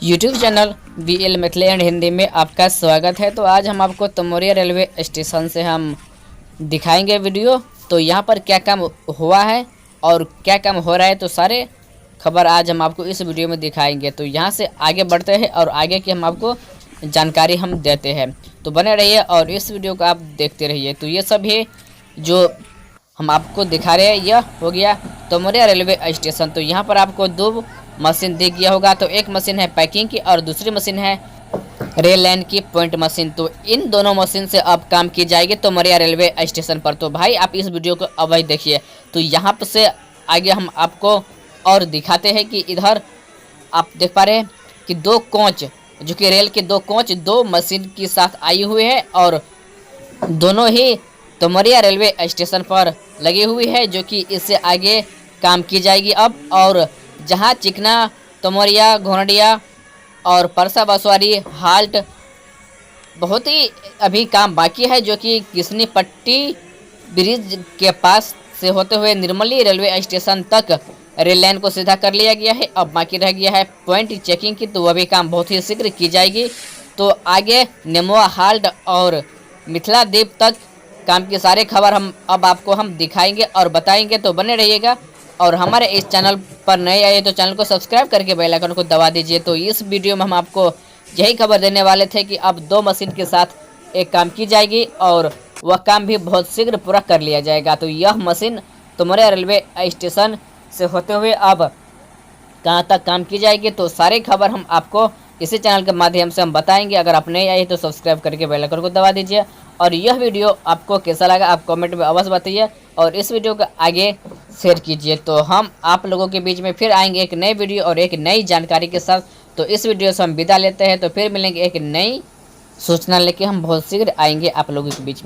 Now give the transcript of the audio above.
YouTube channel BL Maithili and Hindi में आपका स्वागत है। तो आज हम आपको तमोरिया रेलवे स्टेशन से हम दिखाएंगे वीडियो। तो यहाँ पर क्या काम हुआ है और क्या काम हो रहा है, तो सारे खबर आज हम आपको इस वीडियो में दिखाएंगे। तो यहाँ से आगे बढ़ते हैं और आगे की हम आपको जानकारी हम देते हैं। तो बने रहिए और इस वीडियो को आप देखते रहिए। तो ये सब है जो हम आपको दिखा रहे हैं, यह हो गया तमोरिया रेलवे स्टेशन। तो यहाँ पर आपको दो मशीन दिख गया होगा। तो एक मशीन है पैकिंग की और दूसरी मशीन है रेल लाइन की पॉइंट मशीन। तो इन दोनों मशीन से अब काम की जाएगी तमोरिया रेलवे स्टेशन पर। तो भाई आप इस वीडियो को अवश्य देखिए। तो यहाँ से आगे हम आपको और दिखाते हैं कि इधर आप देख पा रहे हैं कि दो कोच, जो कि रेल के दो कोच दो मशीन के साथ आई हुई है और दोनों ही तमोरिया रेलवे स्टेशन पर लगी हुई है, जो कि इससे आगे काम की जाएगी अब। और जहां चिकना, तमोरिया, घोरडिया और परसा बसवारी हाल्ट बहुत ही अभी काम बाकी है, जो कि किसनी पट्टी ब्रिज के पास से होते हुए निर्मली रेलवे स्टेशन तक रेल लाइन को सीधा कर लिया गया है। अब बाकी रह गया है पॉइंट चेकिंग की, तो वह भी काम बहुत ही शीघ्र की जाएगी। तो आगे नेमोआ हाल्ट और मिथिला द्वीप तक काम की सारे खबर हम अब आपको हम दिखाएंगे और बताएंगे। तो बने रहिएगा और हमारे इस चैनल पर नए आए तो चैनल को सब्सक्राइब करके बेल आइकन को दबा दीजिए। तो इस वीडियो में हम आपको यही खबर देने वाले थे कि अब दो मशीन के साथ एक काम की जाएगी और वह काम भी बहुत शीघ्र पूरा कर लिया जाएगा। तो यह मशीन तमोरिया रेलवे स्टेशन से होते हुए अब कहाँ तक काम की जाएगी, तो सारी खबर हम आपको इसी चैनल के माध्यम से हम बताएंगे। अगर आप नए आए तो सब्सक्राइब करके बेल आइकन को दबा दीजिए। और यह वीडियो आपको कैसा लगा आप कमेंट में अवश्य बताइए और इस वीडियो को आगे शेयर कीजिए। तो हम आप लोगों के बीच में फिर आएंगे एक नई वीडियो और एक नई जानकारी के साथ। तो इस वीडियो से हम विदा लेते हैं, तो फिर मिलेंगे एक नई सूचना लेके हम बहुत शीघ्र आएंगे आप लोगों के बीच में।